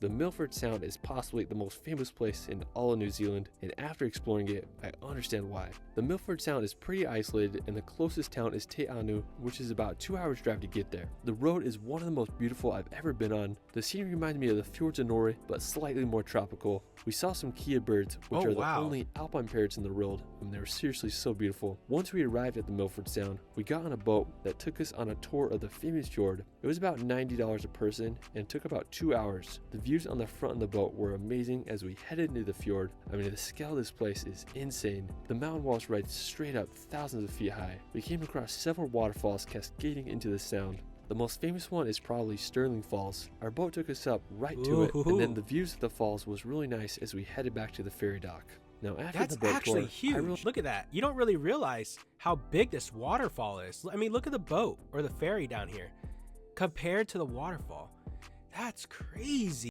The Milford Sound is possibly the most famous place in all of New Zealand, and after exploring it, I understand why. The Milford Sound is pretty isolated, and the closest town is Te Anau, which is about 2 hours drive to get there. The road is one of the most beautiful I've ever been on. The scenery reminds me of the fjords of Norway, but slightly more tropical. We saw some Kia birds, which are the only alpine parrots in the world, and they were seriously so beautiful. Once we arrived at the Milford Sound, we got on a boat that took us on a tour of the famous fjord. It was about $90 a person and took about 2 hours. The views on the front of the boat were amazing as we headed into the fjord. I mean, the scale of this place is insane. The mountain walls rise straight up thousands of feet high. We came across several waterfalls cascading into the sound. The most famous one is probably Stirling Falls. Our boat took us up right to it, and then the views of the falls was really nice as we headed back to the ferry dock. Now after the boat tour, actually huge. Look at that. You don't really realize how big this waterfall is. I mean, look at the boat or the ferry down here compared to the waterfall. That's crazy.